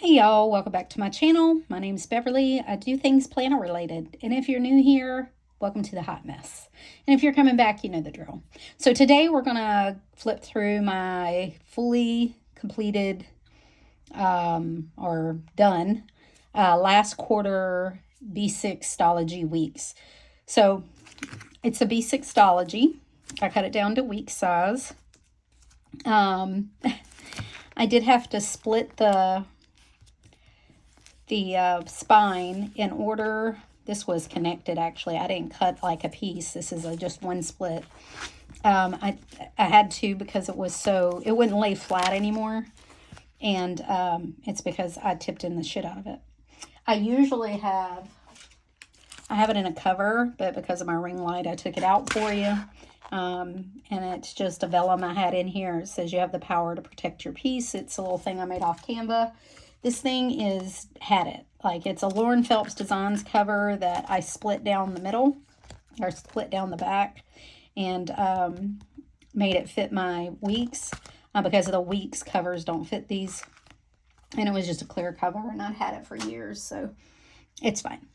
Hey y'all, welcome back to my channel. My name's Beverly. I do things planner related. And if you're new here, welcome to the hot mess. And if you're coming back, you know the drill. So today we're going to flip through my fully completed or done last quarter B6 Stalogy weeks. So it's a B6 Stalogy. I cut it down to week size. I did have to split the spine in order. This was connected actually. I didn't cut like a piece. This is just one split. I had to because it wouldn't lay flat anymore. And it's because I tipped in the shit out of it. I have it in a cover, but because of my ring light, I took it out for you. And it's just a vellum I had in here. It says you have the power to protect your piece. It's a little thing I made off Canva. This thing it's a Lauren Phelps Designs cover that I split down the middle, or split down the back, and made it fit my weeks, because of the weeks covers don't fit these, and it was just a clear cover, and I've had it for years, so it's fine.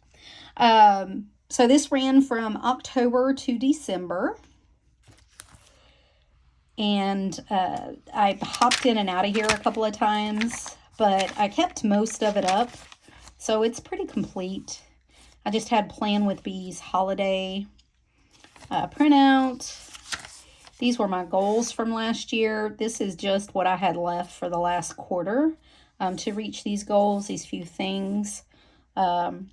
So this ran from October to December, and I hopped in and out of here a couple of times, but I kept most of it up, so it's pretty complete. I just had Plan with Bees holiday printout. These were my goals from last year. This is just what I had left for the last quarter to reach these goals, these few things. And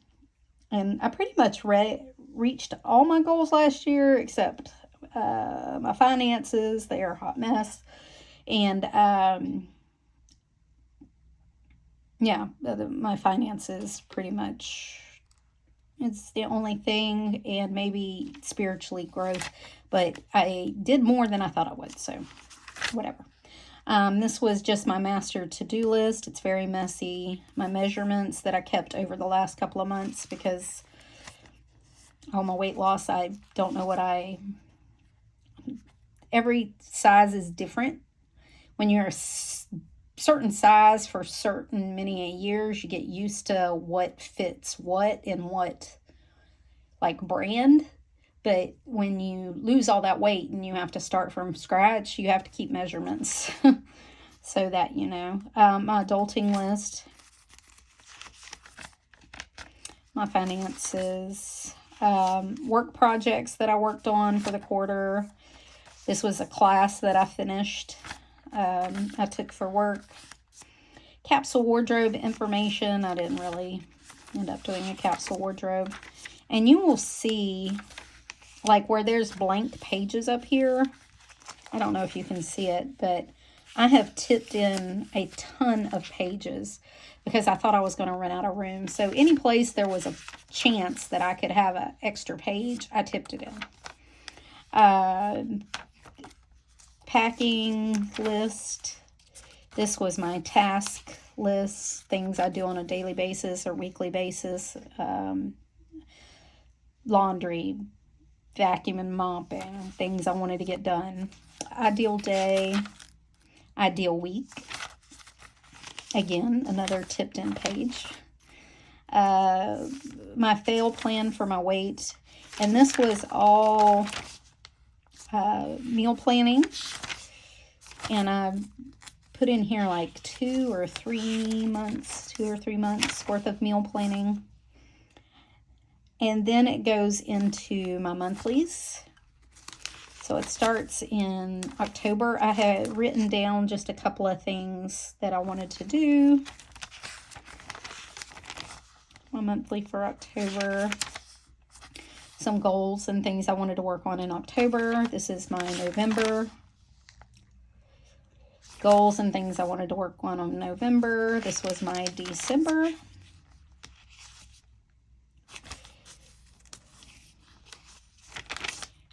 I pretty much reached all my goals last year, except my finances. They are a hot mess. And yeah, my finances pretty much, it's the only thing, and maybe spiritually growth, but I did more than I thought I would, so whatever. This was just my master to-do list. It's very messy. My measurements that I kept over the last couple of months, because all my weight loss, I don't know every size is different. When you're a certain size for certain many years, you get used to what fits what in what brand. But when you lose all that weight and you have to start from scratch, you have to keep measurements so that you know. My adulting list, my finances, work projects that I worked on for the quarter. This was a class that I finished. I took for work. Capsule wardrobe information. I didn't really end up doing a capsule wardrobe. And you will see, where there's blank pages up here. I don't know if you can see it, but I have tipped in a ton of pages because I thought I was going to run out of room. So any place there was a chance that I could have an extra page, I tipped it in. Packing list. This was my task list, things I do on a daily basis or weekly basis. Laundry, vacuum and mopping, things I wanted to get done. Ideal day, ideal week. Again, another tipped in page. My fail plan for my weight. And this was all meal planning, and I put in here 2 or 3 months worth of meal planning, and then it goes into my monthlies. So it starts in October. I had written down just a couple of things that I wanted to do. My monthly for October. Some goals and things I wanted to work on in October. This is my November. Goals and things I wanted to work on in November. This was my December.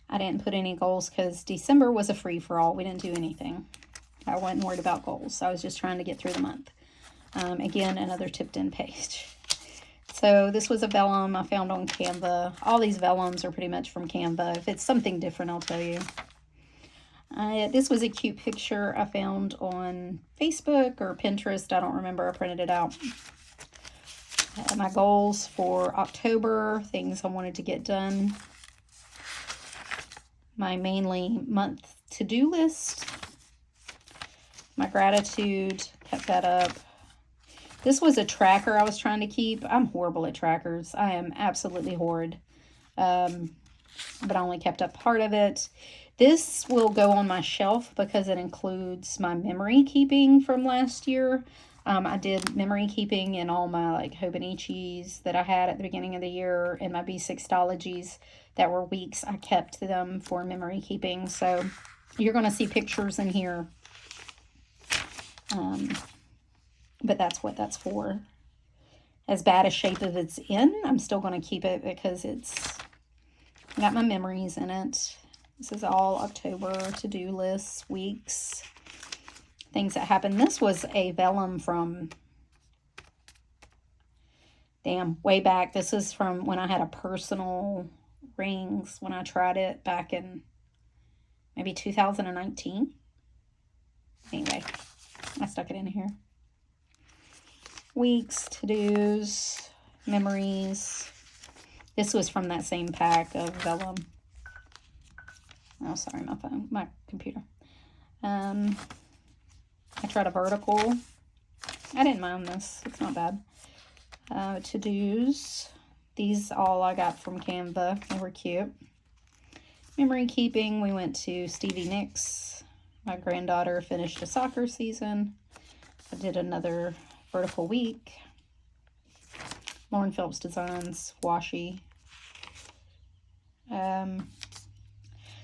I didn't put any goals because December was a free-for-all. We didn't do anything. I wasn't worried about goals. I was just trying to get through the month. Again, another tipped-in page. So this was a vellum I found on Canva. All these vellums are pretty much from Canva. If it's something different, I'll tell you. This was a cute picture I found on Facebook or Pinterest. I don't remember. I printed it out. My goals for October, things I wanted to get done. My mainly month to-do list. My gratitude, kept that up. This was a tracker I was trying to keep. I'm horrible at trackers. I am absolutely horrid. But I only kept up part of it. This will go on my shelf because it includes my memory keeping from last year. I did memory keeping in all my like Hobonichis that I had at the beginning of the year and my B6 Stalogies that were weeks. I kept them for memory keeping. So you're going to see pictures in here. But that's what that's for. As bad a shape as it's in, I'm still going to keep it because it's got my memories in it. This is all October to-do lists, weeks, things that happened. This was a vellum from, way back. This is from when I had a personal rings, when I tried it back in maybe 2019. Anyway, I stuck it in here. Weeks, to-dos, memories. This was from that same pack of vellum. Oh, sorry, my computer. I tried a vertical. I didn't mind this. It's not bad. To-dos. These all I got from Canva. They were cute. Memory keeping. We went to Stevie Nicks. My granddaughter finished a soccer season. I did another vertical week. Phelps Designs. Washi.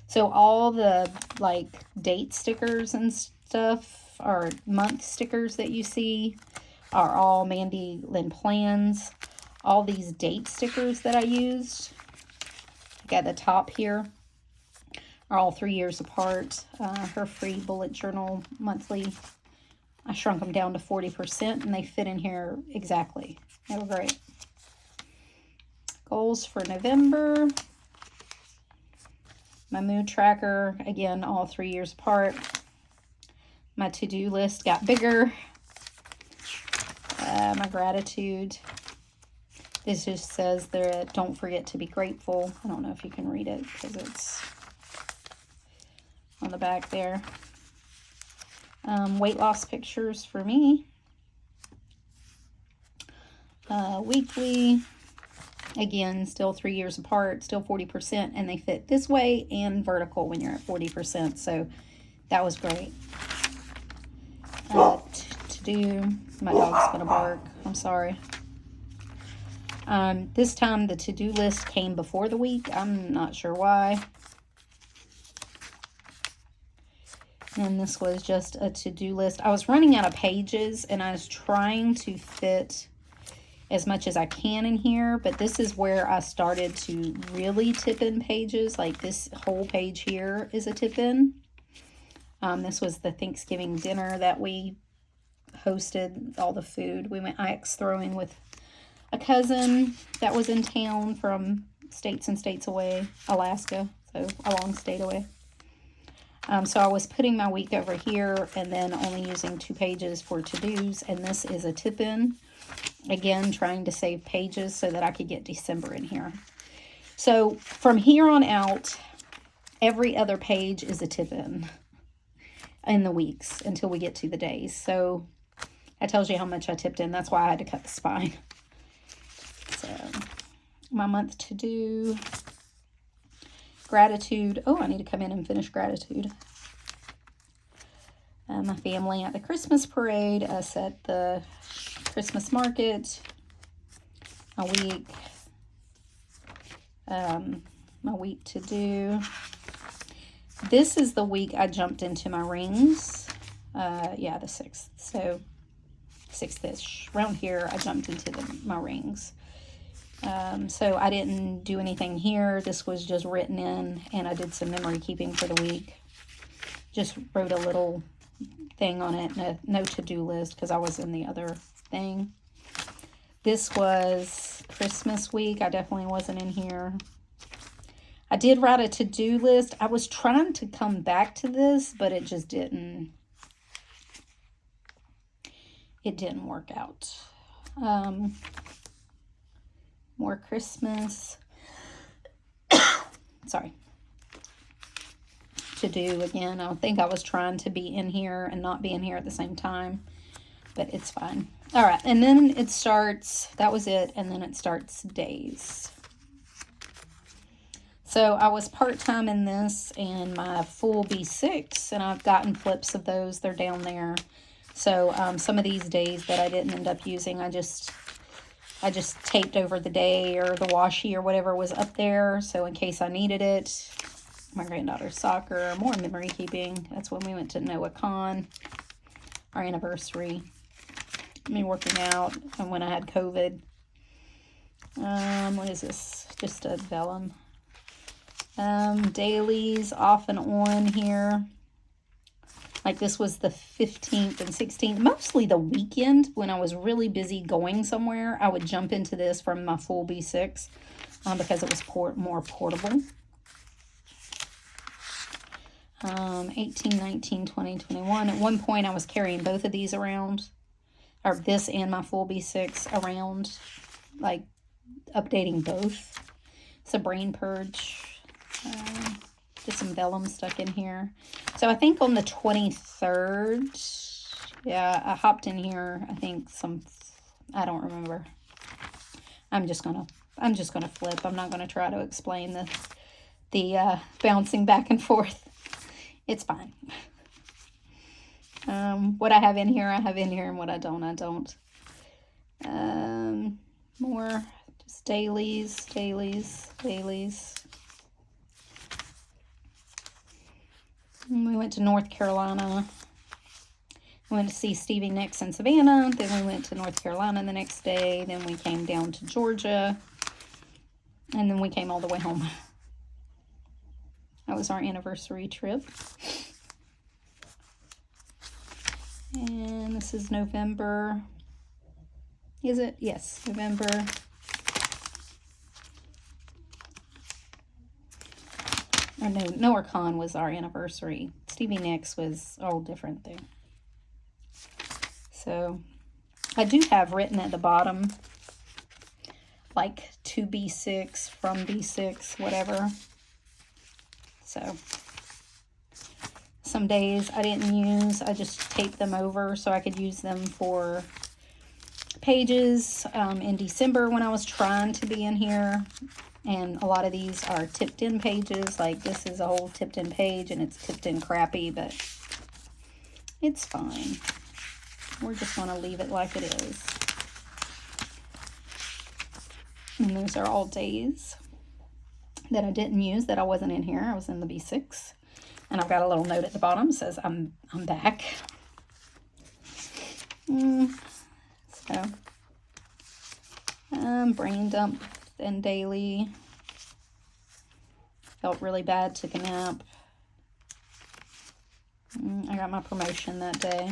So all the like date stickers and stuff, or month stickers that you see, are all MandyLynnPlans. All these date stickers that I used, like at the top here, are all 3 years apart. Her free bullet journal monthly, I shrunk them down to 40% and they fit in here exactly. They were great. Goals for November. My mood tracker, again, all 3 years apart. My to-do list got bigger. My gratitude. This just says there, don't forget to be grateful. I don't know if you can read it because it's on the back there. Weight loss pictures for me. Weekly. Again, still 3 years apart, still 40%, and they fit this way and vertical when you're at 40%, so that was great. To do, my dog's gonna bark, I'm sorry. This time the to-do list came before the week, I'm not sure why. And this was just a to-do list. I was running out of pages, and I was trying to fit as much as I can in here, but this is where I started to really tip in pages. Like this whole page here is a tip in. This was the Thanksgiving dinner that we hosted, all the food. We went axe throwing with a cousin that was in town from states and states away, Alaska, so a long state away. So I was putting my week over here and then only using 2 pages for to-dos, and this is a tip in. Again, trying to save pages so that I could get December in here. So from here on out, every other page is a tip in the weeks until we get to the days. So that tells you how much I tipped in. That's why I had to cut the spine. So my month to do. Gratitude. Oh, I need to come in and finish gratitude. My family at the Christmas parade, us at the Christmas market, my week to do. This is the week I jumped into my rings. Yeah, the 6th. So 6th-ish. Around here, I jumped into my rings. So I didn't do anything here. This was just written in, and I did some memory keeping for the week. Just wrote a little thing on it, no to-do list, because I was in the other thing. This was Christmas week. I definitely wasn't in here. I did write a to-do list. I was trying to come back to this, but it just didn't. It didn't work out. More Christmas. Sorry. To do again. I think I was trying to be in here and not be in here at the same time, but it's fine. All right, and then it starts, that was it, and then it starts days. So I was part-time in this and my full B6, and I've gotten flips of those. They're down there. So some of these days that I didn't end up using, I just taped over the day or the washi or whatever was up there. So in case I needed it. My granddaughter's soccer, more memory keeping. That's when we went to Noah Con, our anniversary. Me working out and when I had COVID. What is this? Just a vellum. Dailies off and on here. Like this was the 15th and 16th, mostly the weekend when I was really busy going somewhere. I would jump into this from my full B6 because it was more portable. 18, 19, 20, 21. At one point, I was carrying both of these around, or this and my full B6 around, like updating both. It's a brain purge. Just some vellum stuck in here. So I think on the 23rd, yeah, I hopped in here. I think I don't remember. I'm just gonna flip. I'm not gonna try to explain the bouncing back and forth. It's fine. What I have in here, I have in here, and what I don't, I don't. More just dailies. And we went to North Carolina. We went to see Stevie Nicks in Savannah. Then we went to North Carolina the next day. Then we came down to Georgia. And then we came all the way home. That was our anniversary trip. And this is November. Is it? Yes, November. Or no, NoahCon was our anniversary. Stevie Nicks was a whole different thing. So, I do have written at the bottom, like to B6, from B6, whatever. So, some days I didn't use, I just taped them over so I could use them for pages in December when I was trying to be in here. And a lot of these are tipped in pages, like this is a whole tipped in page and it's tipped in crappy, but it's fine. We're just going to leave it like it is. And those are all days that I didn't use, that I wasn't in here. I was in the B6. And I've got a little note at the bottom that says I'm back. So, brain dump and daily. Felt really bad, took a nap. I got my promotion that day.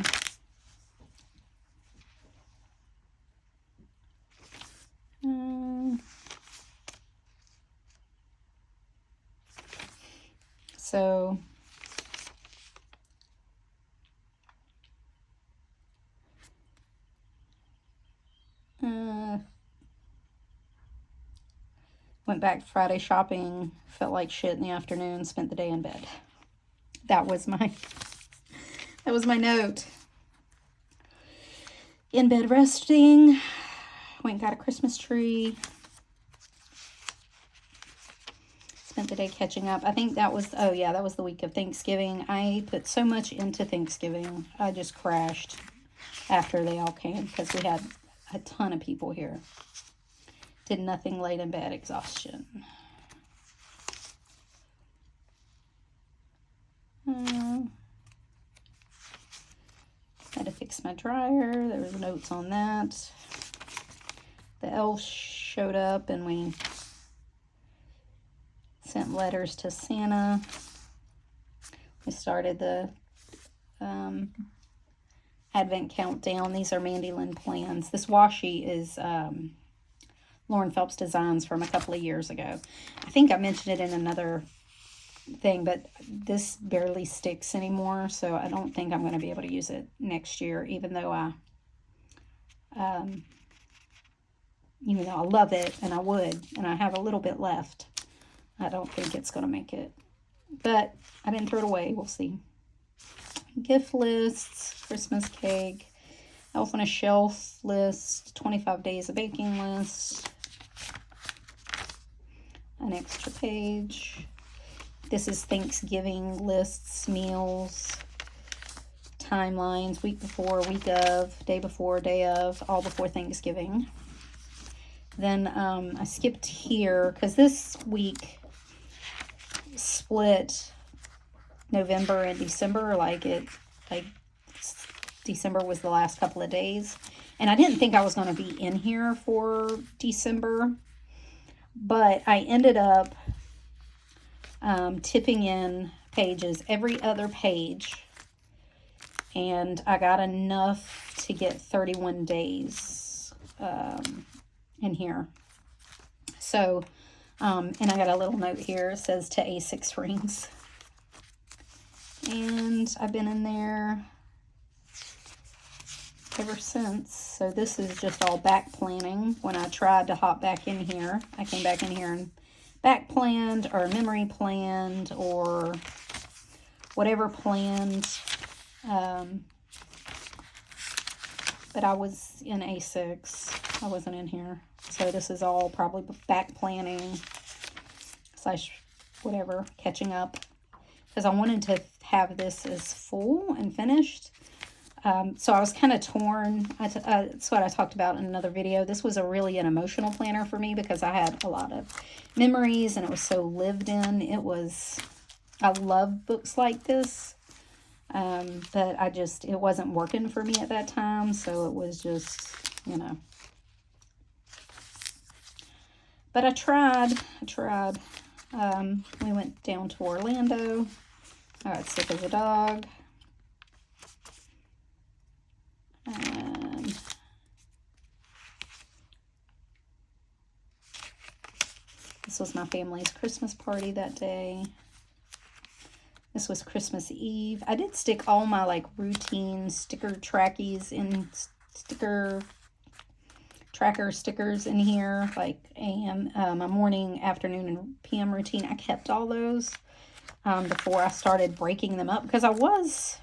So, went back Friday shopping, felt like shit in the afternoon, spent the day in bed. That was my note. In bed resting, went and got a Christmas tree. Spent the day catching up. I think that was, oh yeah, that was the week of Thanksgiving. I put so much into Thanksgiving. I just crashed after they all came because we had a ton of people here. Did nothing, laid in bed, exhaustion. Had to fix my dryer. There was notes on that. The elves showed up and we sent letters to Santa. We started the Advent countdown. These are MandyLynnPlans. This washi is Lauren Phelps designs from a couple of years ago. I think I mentioned it in another thing, but this barely sticks anymore, so I don't think I'm going to be able to use it next year, even though I love it, and I would, and I have a little bit left. I don't think it's going to make it, but I didn't throw it away. We'll see. Gift lists, Christmas cake, Elf on a Shelf list, 25 days of baking list, an extra page. This is Thanksgiving lists, meals, timelines, week before, week of, day before, day of, all before Thanksgiving. Then I skipped here because this week split November and December. Like December was the last couple of days. And I didn't think I was going to be in here for December. But I ended up tipping in pages every other page, and I got enough to get 31 days in here. So and I got a little note here. It says to A6 rings, and I've been in there ever since. So this is just all back planning. When I tried to hop back in here, I came back in here and back planned or memory planned or whatever planned. But I was in A6. I wasn't in here. So this is all probably back planning / whatever, catching up. Because I wanted to have this as full and finished. So I was kind of torn. That's what I talked about in another video. This was really an emotional planner for me because I had a lot of memories and it was so lived in. I love books like this, but it wasn't working for me at that time. So it was just, but I tried. We went down to Orlando. I got sick as a dog. This was my family's Christmas party that day. This was Christmas Eve. I did stick all my routine sticker trackies in tracker stickers in here, like AM, my morning, afternoon, and PM routine. I kept all those before I started breaking them up because I was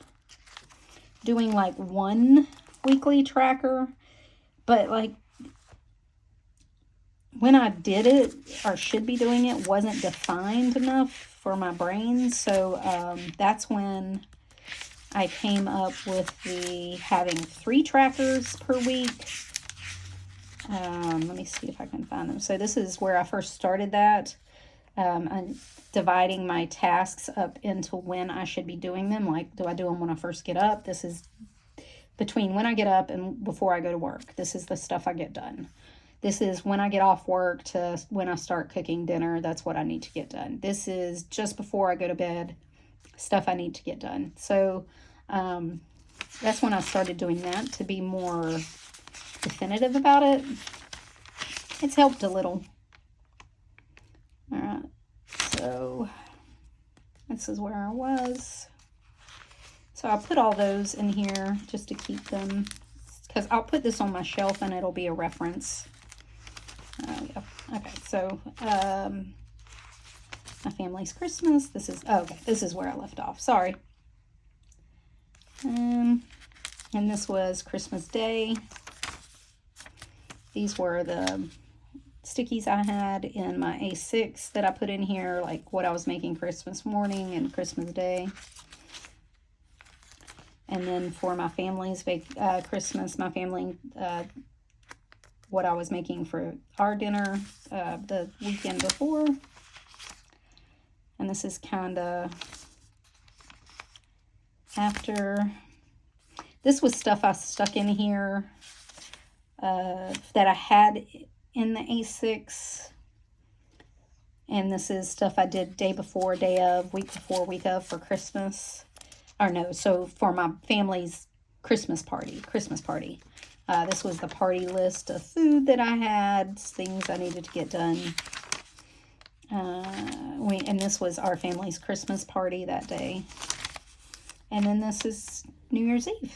doing one weekly tracker, but when I did it, or should be doing it, wasn't defined enough for my brain. So that's when I came up with having 3 trackers per week. Let me see if I can find them. So this is where I first started that. I'm dividing my tasks up into when I should be doing them. Do I do them when I first get up? This is between when I get up and before I go to work. This is the stuff I get done. This is when I get off work to when I start cooking dinner. That's what I need to get done. This is just before I go to bed, stuff I need to get done. So that's when I started doing that to be more definitive about it. It's helped a little. All right. So this is where I was. So I'll put all those in here just to keep them, because I'll put this on my shelf and it'll be a reference. Yeah. Okay, so my family's Christmas. This is where I left off. Sorry. And this was Christmas Day. These were the stickies I had in my A6 that I put in here, what I was making Christmas morning and Christmas Day. And then for my family's Christmas, my family, what I was making for our dinner the weekend before. And this is kind of after. This was stuff I stuck in here that I had in the A6. And this is stuff I did day before, day of, week before, week of for Christmas. Or no, so for my family's Christmas party. This was the party list of food that I had, things I needed to get done. And this was our family's Christmas party that day. And then this is New Year's Eve.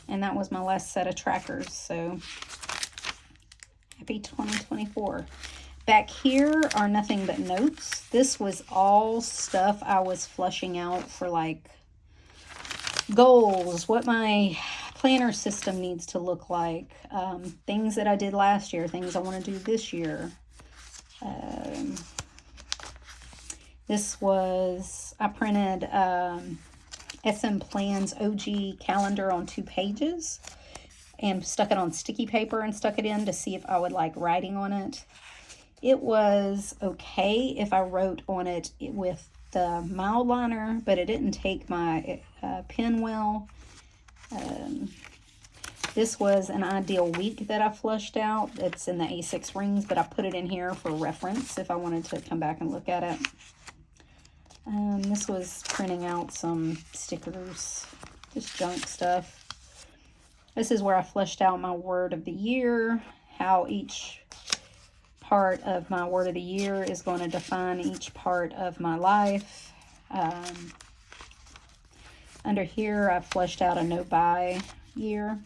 And that was my last set of trackers. So happy 2024. Back here are nothing but notes. This was all stuff I was flushing out for like goals, what my planner system needs to look like, things that I did last year, things I want to do this year. This was, I printed SMPlans OG calendar on 2 pages and stuck it on sticky paper and stuck it in to see if I would like writing on it. It was okay if I wrote on it with the Mildliner, but it didn't take my pen well. This was an ideal week that I flushed out. It's in the A6 rings, but I put it in here for reference if I wanted to come back and look at it. This was printing out some stickers, just junk stuff. This is where I fleshed out my word of the year, how each part of my word of the year is going to define each part of my life. Under here, I fleshed out a no-buy year.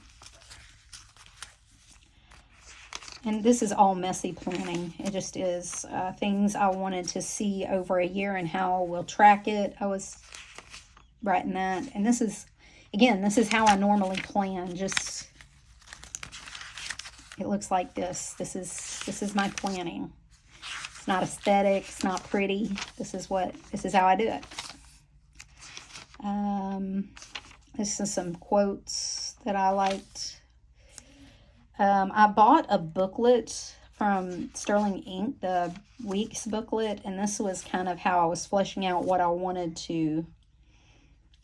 And this is all messy planning. It just is things I wanted to see over a year and how we'll track it. I was writing that. And this is, again, this is how I normally plan. Just, it looks like this. This is my planning. It's not aesthetic. It's not pretty. This is how I do it. This is some quotes that I liked. I bought a booklet from Sterling Ink, the week's booklet, and this was kind of how I was fleshing out what I wanted to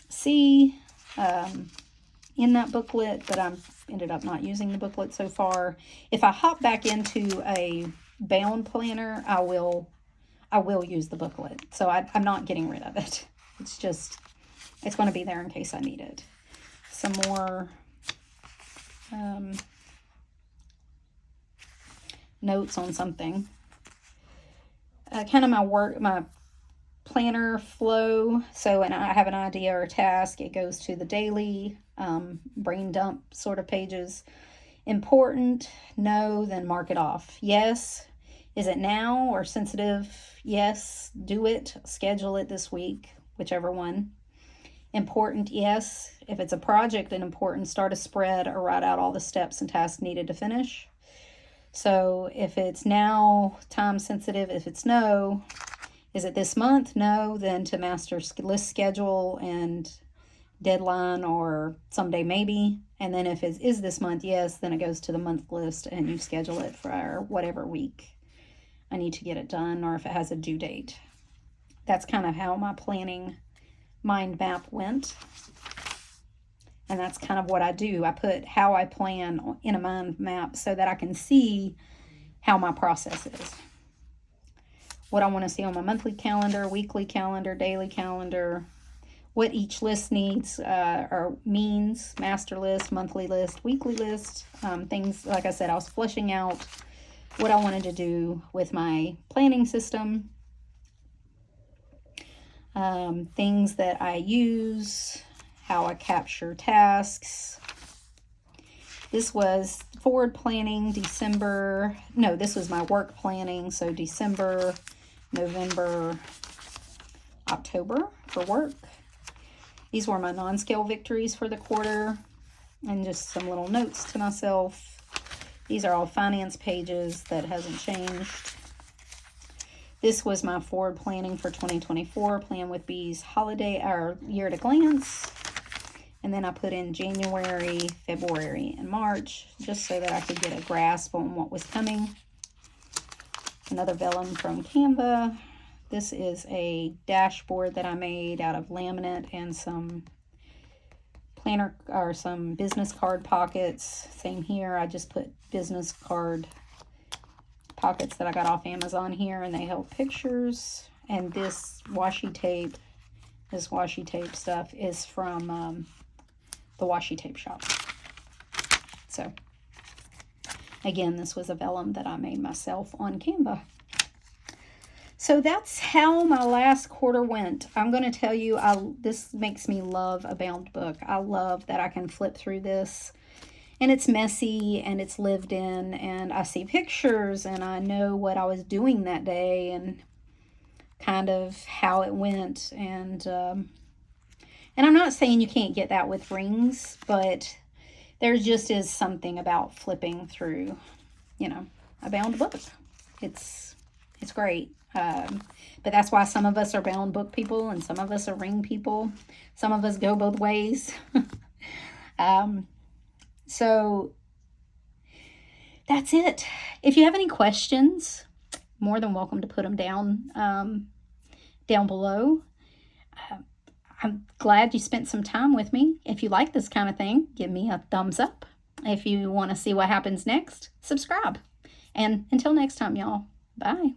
see in that booklet, but I ended up not using the booklet so far. If I hop back into a bound planner, I will use the booklet. So I'm not getting rid of it. It's just, it's going to be there in case I need it. Some more notes on something. Kind of my planner flow. So when I have an idea or a task, it goes to the daily brain dump sort of pages. Important, no, then mark it off. Yes. Is it now or sensitive? Yes. Do it. Schedule it this week, whichever one. Important, yes. If it's a project and important, start a spread or write out all the steps and tasks needed to finish. So if it's now, time sensitive. If it's no, is it this month? No, then to master list schedule and deadline or someday maybe. And then if it is this month, yes, then it goes to the month list and you schedule it for whatever week I need to get it done, or if it has a due date. That's kind of how my planning mind map went. And that's kind of what I do. I put how I plan in a mind map so that I can see how my process is. What I want to see on my monthly calendar, weekly calendar, daily calendar, what each list needs or means, master list, monthly list, weekly list, things, like I said, I was fleshing out what I wanted to do with my planning system, things that I use, how I capture tasks. This was forward planning, December. No, this was my work planning. So December, November, October for work. These were my non-scale victories for the quarter and just some little notes to myself. These are all finance pages that hasn't changed. This was my forward planning for 2024, Plan with Bees holiday or year at a glance. And then I put in January, February, and March, just so that I could get a grasp on what was coming. Another vellum from Canva. This is a dashboard that I made out of laminate and some planner or some business card pockets. Same here. I just put business card pockets that I got off Amazon here, and they held pictures. And this washi tape stuff is from the Washi tape shop. So again, this was a vellum that I made myself on Canva. So that's how my last quarter went. I'm going to tell you, this makes me love a bound book. I love that I can flip through this, and it's messy, and it's lived in, and I see pictures, and I know what I was doing that day, and kind of how it went. And I'm not saying you can't get that with rings, but there just is something about flipping through, you know, a bound book. It's great. But that's why some of us are bound book people and some of us are ring people. Some of us go both ways. So that's it. If you have any questions, more than welcome to put them down below. I'm glad you spent some time with me. If you like this kind of thing, give me a thumbs up. If you want to see what happens next, subscribe. And until next time, y'all, bye.